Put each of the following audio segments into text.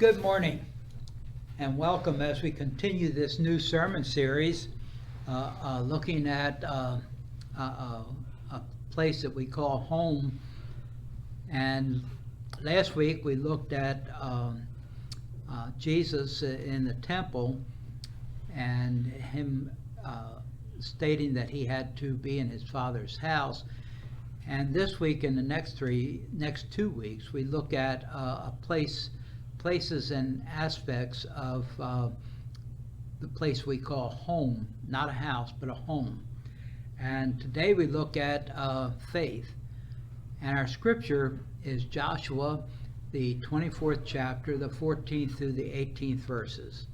Good morning and welcome as we continue this new sermon series looking at a place that we call home. And last week we looked at Jesus in the temple and him stating that he had to be in his Father's house. And this week and the next 2 weeks we look at places and aspects of the place we call home, not a house, but a home. And today we look at faith. And our scripture is Joshua, the 24th chapter, the 14th through the 18th verses.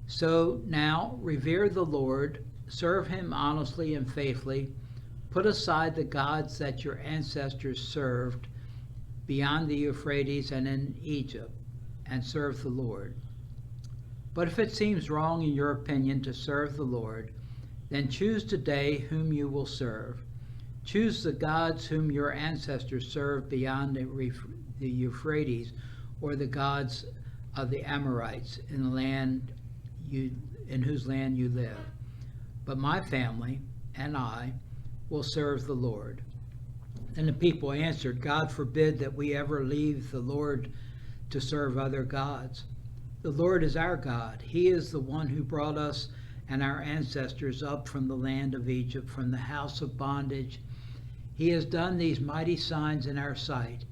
So now revere the Lord, serve him honestly and faithfully, put aside the gods that your ancestors served beyond the Euphrates and in Egypt, and serve the Lord. But if it seems wrong in your opinion to serve the Lord, then choose today whom you will serve. Choose the gods whom your ancestors served beyond the Euphrates, or the gods of the Amorites in whose land you live. But my family and I will serve the Lord. And the people answered, God forbid that we ever leave the Lord to serve other gods. The Lord is our God. He is the one who brought us and our ancestors up from the land of Egypt, from the house of bondage. He has done these mighty signs in our sight.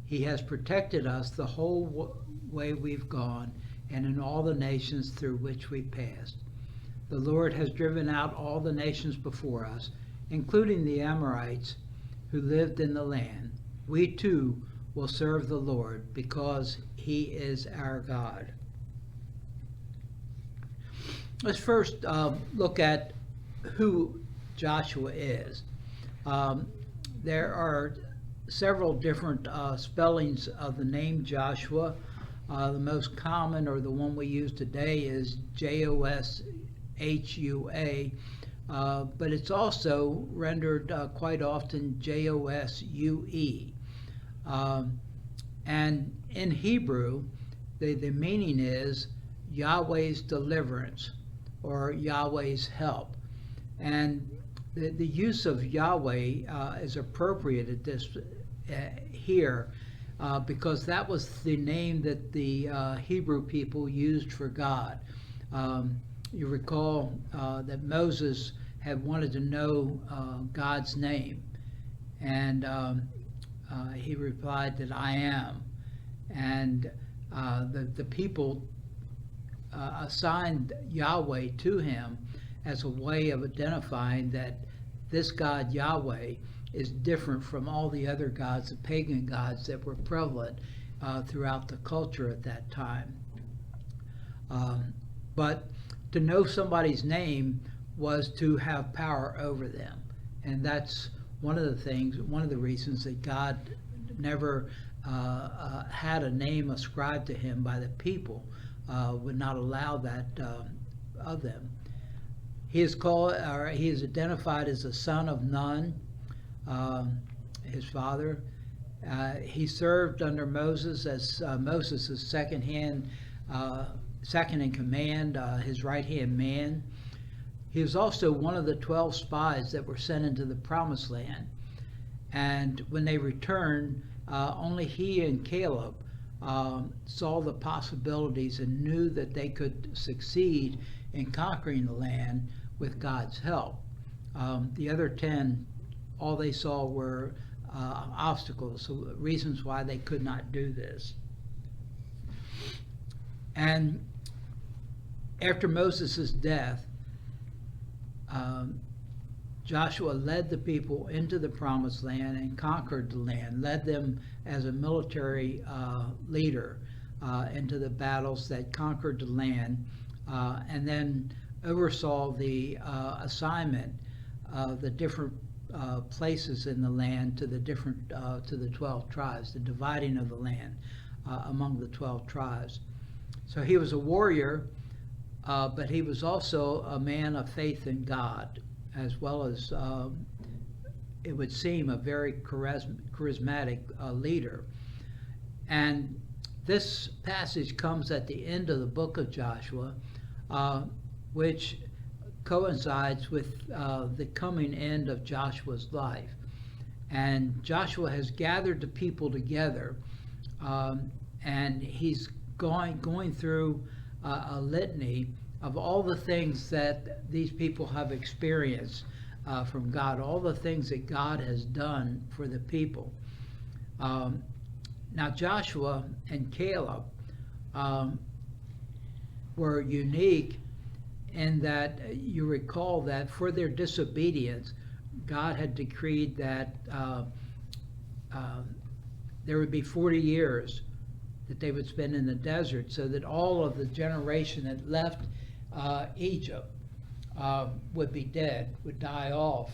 He has protected us the whole way we've gone and in all the nations through which we passed. The Lord has driven out all the nations before us, including the Amorites who lived in the land. We too will serve the Lord because he is our God. Let's first look at who Joshua is. There are several different spellings of the name Joshua. The most common, or the one we use today, is Joshua, but it's also rendered quite often Josue. And in Hebrew, the meaning is Yahweh's deliverance or Yahweh's help. And the use of Yahweh is appropriate at this here because that was the name that the Hebrew people used for God. You recall that Moses had wanted to know God's name, and he replied that I am. And the people assigned Yahweh to him as a way of identifying that this God Yahweh is different from all the other gods, the pagan gods that were prevalent throughout the culture at that time. But to know somebody's name was to have power over them. And that's one of the reasons that God never had a name ascribed to him by the people, would not allow that of them. He is identified as the son of Nun, his father. He served under Moses as Moses' second in command, his right-hand man. He was also one of the 12 spies that were sent into the Promised Land. And when they returned, only he and Caleb saw the possibilities and knew that they could succeed in conquering the land with God's help. The other 10, all they saw were obstacles, so reasons why they could not do this. And after Moses' death, Joshua led the people into the Promised Land and conquered the land, led them as a military leader into the battles that conquered the land, and then oversaw the assignment of the different places in the land to the 12 tribes, the dividing of the land among the 12 tribes. So he was a warrior, but he was also a man of faith in God, as well as it would seem a very charismatic leader. And this passage comes at the end of the book of Joshua, which coincides with the coming end of Joshua's life. And Joshua has gathered the people together, and he's going through a litany of all the things that these people have experienced from God, all the things that God has done for the people. Now Joshua and Caleb were unique in that you recall that for their disobedience, God had decreed that there would be 40 years that they would spend in the desert, so that all of the generation that left Egypt would be dead, would die off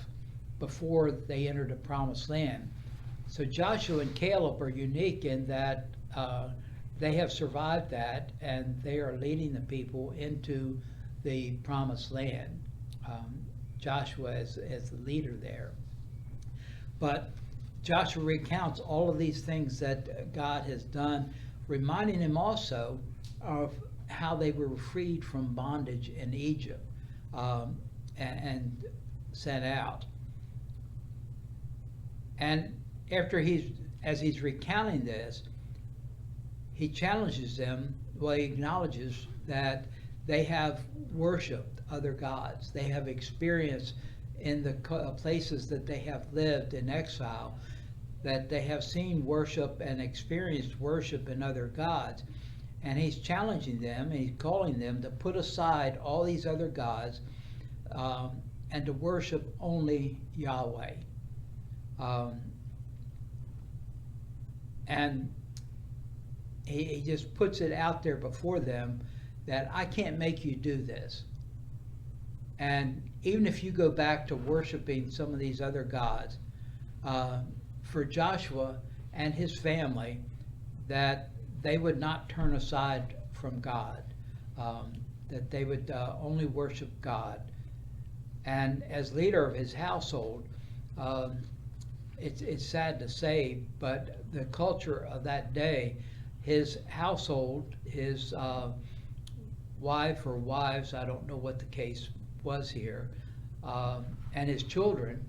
before they entered the promised land. So Joshua and Caleb are unique in that they have survived that, and they are leading the people into the promised land. Joshua as the leader there. But Joshua recounts all of these things that God has done, reminding him also of how they were freed from bondage in Egypt and sent out. And after as he's recounting this, he challenges them. Well, he acknowledges that they have worshiped other gods. They have experienced in the places that they have lived in exile, that they have seen worship and experienced worship in other gods. And he's challenging them, and he's calling them to put aside all these other gods and to worship only Yahweh. And he just puts it out there before them that I can't make you do this. And even if you go back to worshiping some of these other gods, for Joshua and his family, that they would not turn aside from God, that they would only worship God. And as leader of his household, it's sad to say, but the culture of that day, his household, his wife or wives, I don't know what the case was here, and his children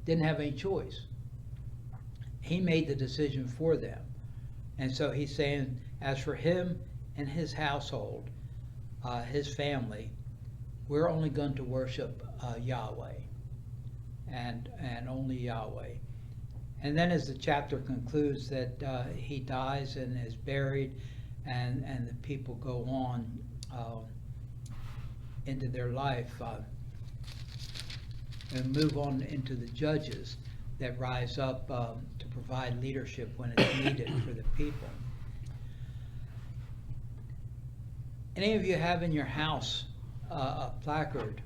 didn't have any choice. He made the decision for them. And so he's saying, as for him and his household, his family, we're only going to worship Yahweh and only Yahweh. And then as the chapter concludes that he dies and is buried, and the people go on into their life and move on into the judges that rise up to provide leadership when it's needed for the people. Any of you have in your house a placard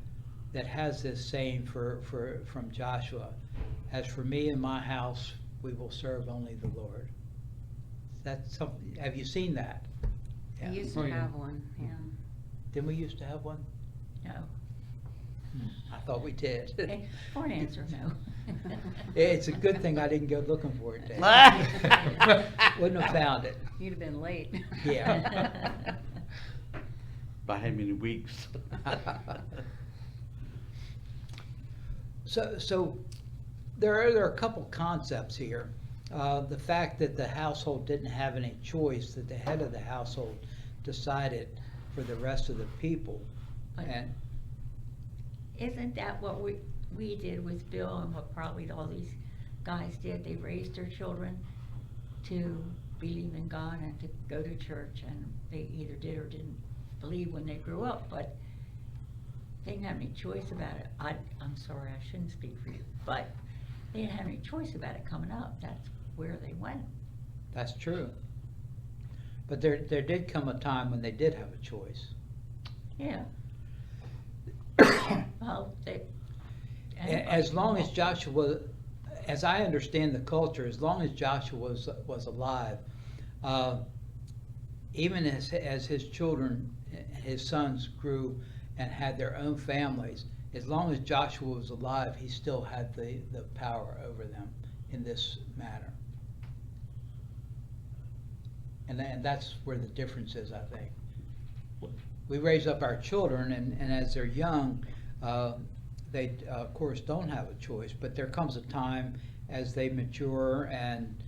that has this saying from Joshua, as for me and my house, we will serve only the Lord? That's something. Have you seen that? I used to have one, yeah. Didn't we used to have one? No. I thought we did. For an answer, no. It's a good thing I didn't go looking for it, Dave. Wouldn't have found it. You'd have been late. Yeah. By how many weeks? So there are a couple concepts here. The fact that the household didn't have any choice, that the head of the household decided for the rest of the people. And Isn't that what we did with Bill, and what probably all these guys did? They raised their children to believe in God and to go to church, and they either did or didn't believe when they grew up, but they didn't have any choice about it. I'm sorry, I shouldn't speak for you, but they didn't have any choice about it coming up. That's where they went. that's true. But there did come a time when they did have a choice. Yeah. Well, As long as Joshua, as I understand the culture, as long as Joshua was alive, even as his children, his sons grew and had their own families, as long as Joshua was alive, he still had the power over them in this matter. And that's where the difference is, I think. We raise up our children, and as they're young, they, of course, don't have a choice, but there comes a time as they mature and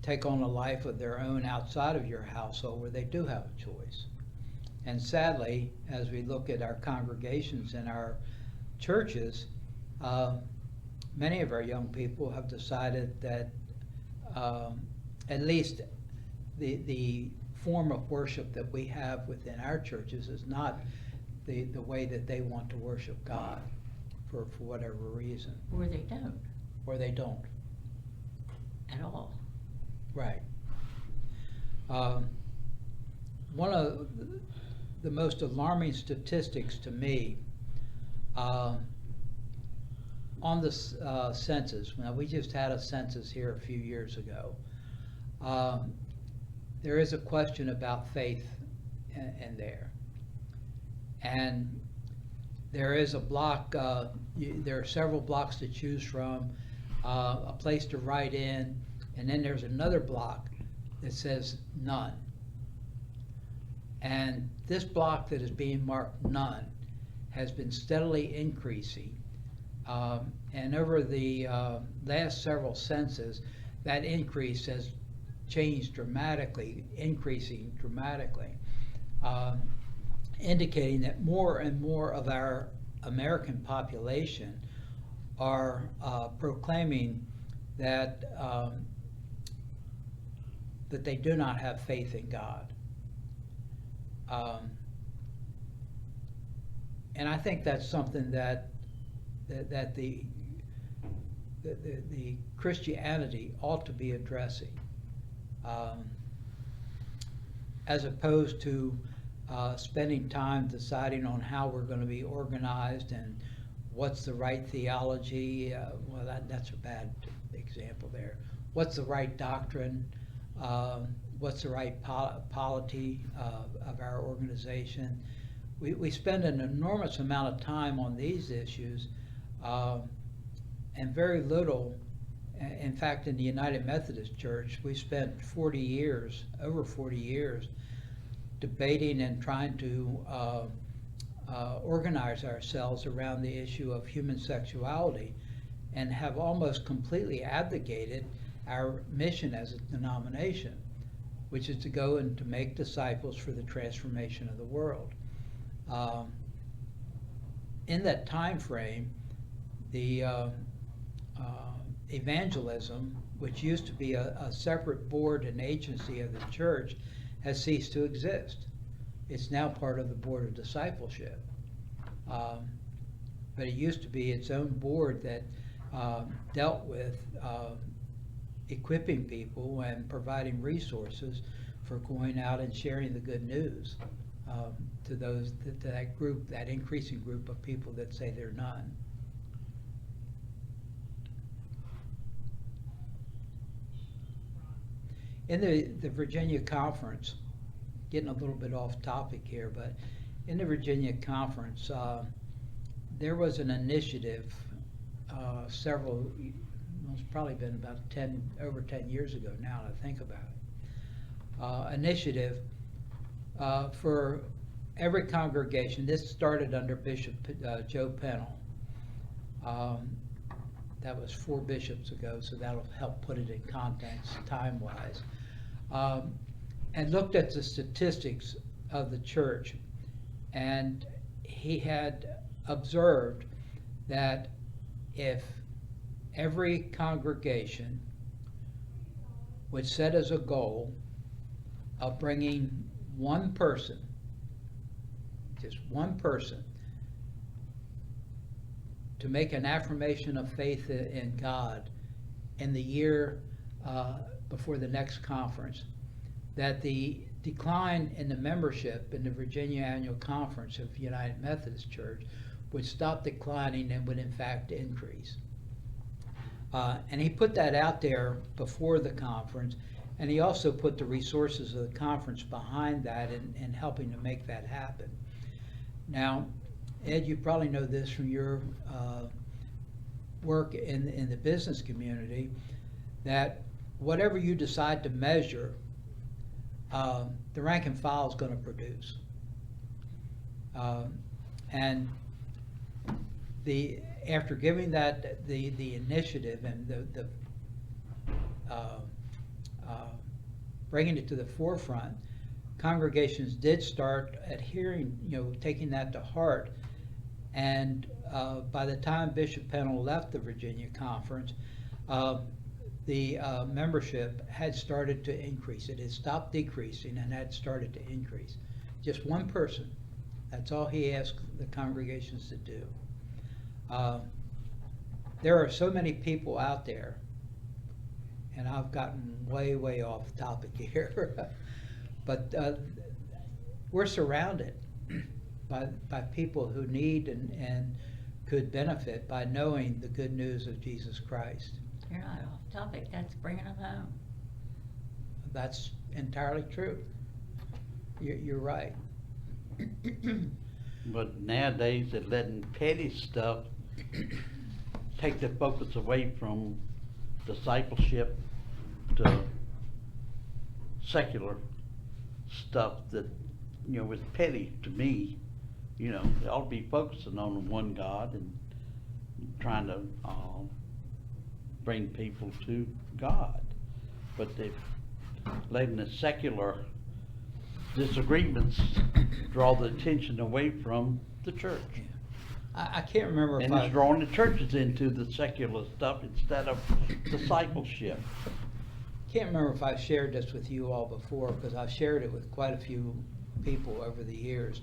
take on a life of their own outside of your household where they do have a choice. And sadly, as we look at our congregations and our churches, many of our young people have decided that at least the form of worship that we have within our churches is not the way that they want to worship God for whatever reason. Or they don't Or they don't. at all. Right. One of the most alarming statistics to me, on the census, now we just had a census here a few years ago, there is a question about faith in there. And there is a block, there are several blocks to choose from, a place to write in, and then there's another block that says none. And this block that is being marked none has been steadily increasing. And over the last several census, that increase has changed dramatically, increasing dramatically, indicating that more and more of our American population are proclaiming that that they do not have faith in God. And I think that's something that the Christianity ought to be addressing, as opposed to spending time deciding on how we're going to be organized and what's the right theology. Well, that's a bad example there. What's the right doctrine? What's the right polity of our organization? We spend an enormous amount of time on these issues, and very little. In fact, in the United Methodist Church, we spent over 40 years, debating and trying to organize ourselves around the issue of human sexuality, and have almost completely abdicated our mission as a denomination, which is to go and to make disciples for the transformation of the world. In that time frame, the evangelism, which used to be a separate board and agency of the church, has ceased to exist. It's now part of the board of discipleship. But it used to be its own board that dealt with equipping people and providing resources for going out and sharing the good news to that group, that increasing group of people that say they're none. In the Virginia conference, getting a little bit off topic here, but in the Virginia conference, there was an initiative it's probably been about over 10 years ago now that I think about it, initiative for every congregation. This started under Bishop Joe Pennell. That was 4 bishops ago, so that'll help put it in context time-wise. And looked at the statistics of the church, and he had observed that if every congregation would set as a goal of bringing one person, just one person, to make an affirmation of faith in God in the year before the next conference, that the decline in the membership in the Virginia Annual Conference of United Methodist Church would stop declining and would in fact increase. And he put that out there before the conference, and he also put the resources of the conference behind that in helping to make that happen. Now, Ed, you probably know this from your work in the business community, that whatever you decide to measure the rank and file is going to produce. And after giving that the initiative and the bringing it to the forefront, congregations did start adhering, taking that to heart. And by the time Bishop Pennell left the Virginia Conference, the membership had started to increase. It had stopped decreasing and had started to increase. Just one person. That's all he asked the congregations to do. There are so many people out there, and I've gotten way, way off topic here, but we're surrounded by people who need and could benefit by knowing the good news of Jesus Christ. You're not off topic, that's bringing them home. That's entirely true. You're right. But nowadays, they're letting petty stuff take the focus away from discipleship to secular stuff that, is petty to me. They ought to be focusing on one God and trying to bring people to God. But they're letting the secular disagreements draw the attention away from the church. I can't remember if And it's drawing the churches into the secular stuff instead of discipleship. Can't remember if I've shared this with you all before, because I've shared it with quite a few people over the years.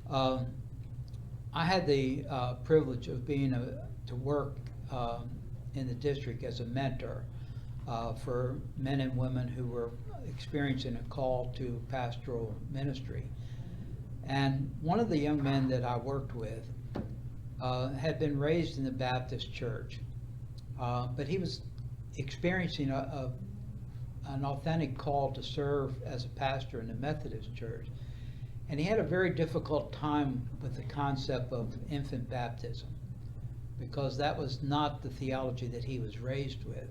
I had the privilege of being to work in the district as a mentor for men and women who were experiencing a call to pastoral ministry. And one of the young men that I worked with had been raised in the Baptist church, but he was experiencing an authentic call to serve as a pastor in the Methodist church. And he had a very difficult time with the concept of infant baptism, because that was not the theology that he was raised with.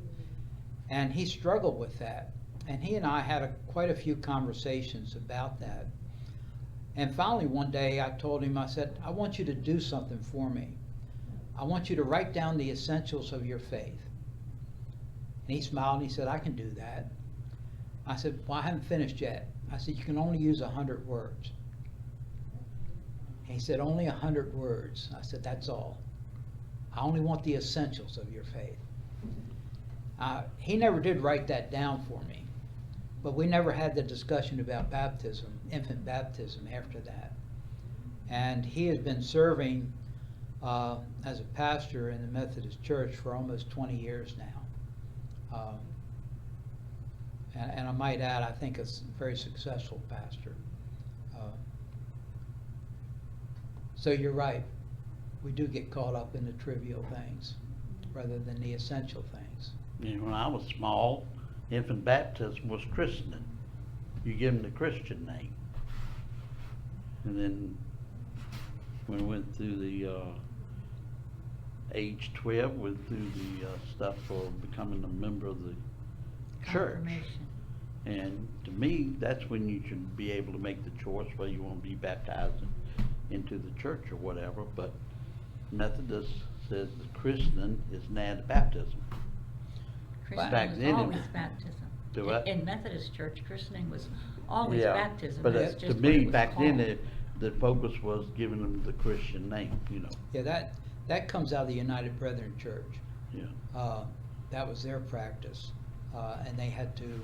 And he struggled with that. And he and I had quite a few conversations about that. And finally one day I told him, I said, I want you to do something for me. I want you to write down the essentials of your faith. And he smiled and he said, I can do that. I said, well, I haven't finished yet. I said, you can only use 100 words. And he said, only 100 words. I said, that's all. I only want the essentials of your faith. He never did write that down for me, but we never had the discussion about baptism, infant baptism, after that. And he has been serving as a pastor in the Methodist Church for almost 20 years now. And I might add, I think it's a very successful pastor. So you're right. We do get caught up in the trivial things rather than the essential things. When I was small, infant baptism was christening. You give them the Christian name. And then when we went through the age 12, went through the stuff for becoming a member of the church. Confirmation. And to me, that's when you should be able to make the choice whether you want to be baptized into the church or whatever. But Methodist says the christening is now the baptism. Christening Back was then, always baptism. Do what? In Methodist church, christening was always Yeah, baptism. but That's to just what me, it was back then, called. the focus was giving them the Christian name, Yeah, that comes out of the United Brethren Church. Yeah. That was their practice, and they had to,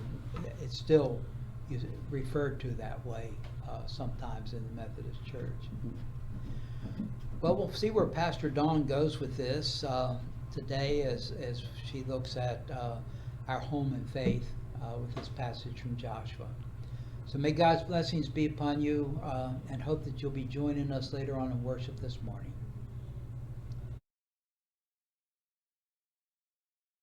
it's still referred to that way sometimes in the Methodist Church. Well, we'll see where Pastor Dawn goes with this today as she looks at our home in faith with this passage from Joshua. So may God's blessings be upon you, and hope that you'll be joining us later on in worship this morning.